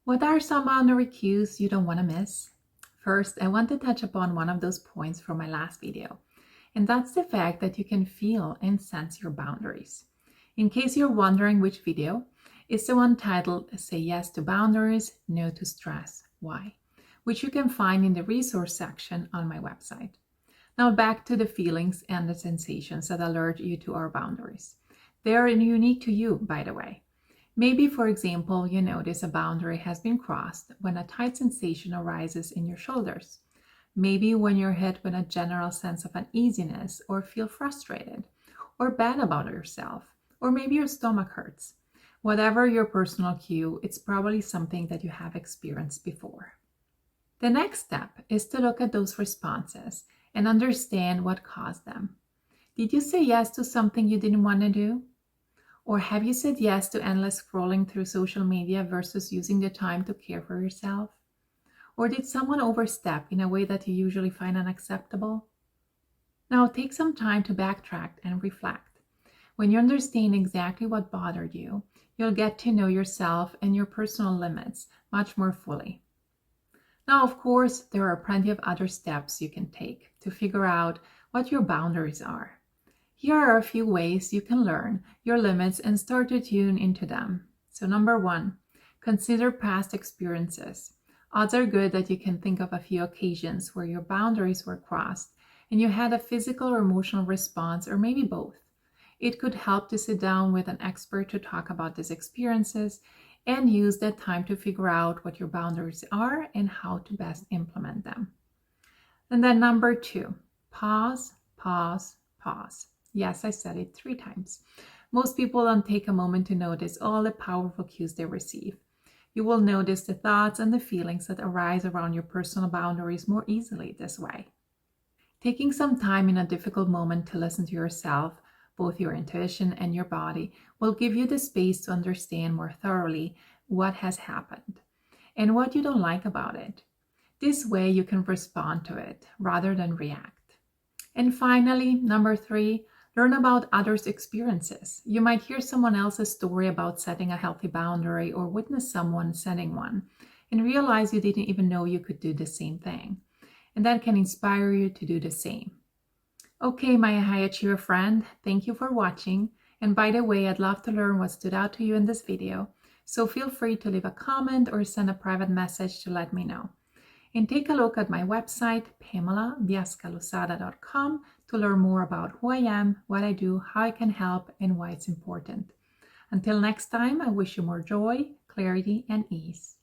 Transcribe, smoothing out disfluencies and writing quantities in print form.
What are some boundary cues you don't want to miss? First, I want to touch upon one of those points from my last video, and that's the fact that you can feel and sense your boundaries. In case you're wondering which video, it's the one titled Say Yes to Boundaries, No to Stress, Why, which you can find in the resource section on my website. Now back to the feelings and the sensations that alert you to our boundaries. They are unique to you, by the way. Maybe, for example, you notice a boundary has been crossed when a tight sensation arises in your shoulders. Maybe when you're hit with a general sense of uneasiness or feel frustrated or bad about yourself, or maybe your stomach hurts. Whatever your personal cue, it's probably something that you have experienced before. The next step is to look at those responses and understand what caused them. Did you say yes to something you didn't want to do? Or have you said yes to endless scrolling through social media versus using the time to care for yourself? Or did someone overstep in a way that you usually find unacceptable? Now take some time to backtrack and reflect. When you understand exactly what bothered you, you'll get to know yourself and your personal limits much more fully. Now, of course, there are plenty of other steps you can take to figure out what your boundaries are. Here are a few ways you can learn your limits and start to tune into them. So number 1, consider past experiences. Odds are good that you can think of a few occasions where your boundaries were crossed and you had a physical or emotional response, or maybe both. It could help to sit down with an expert to talk about these experiences and use that time to figure out what your boundaries are and how to best implement them. And then number 2, pause, pause, pause. Yes, I said it 3 times. Most people don't take a moment to notice all the powerful cues they receive. You will notice the thoughts and the feelings that arise around your personal boundaries more easily this way. Taking some time in a difficult moment to listen to yourself, both your intuition and your body, will give you the space to understand more thoroughly what has happened and what you don't like about it. This way you can respond to it rather than react. And finally, number 3, learn about others' experiences. You might hear someone else's story about setting a healthy boundary or witness someone setting one and realize you didn't even know you could do the same thing. And that can inspire you to do the same. Okay, my high achiever friend, thank you for watching. And by the way, I'd love to learn what stood out to you in this video. So feel free to leave a comment or send a private message to let me know. And take a look at my website, PamelaViascaLosada.com, to learn more about who I am, what I do, how I can help, and why it's important. Until next time, I wish you more joy, clarity, and ease.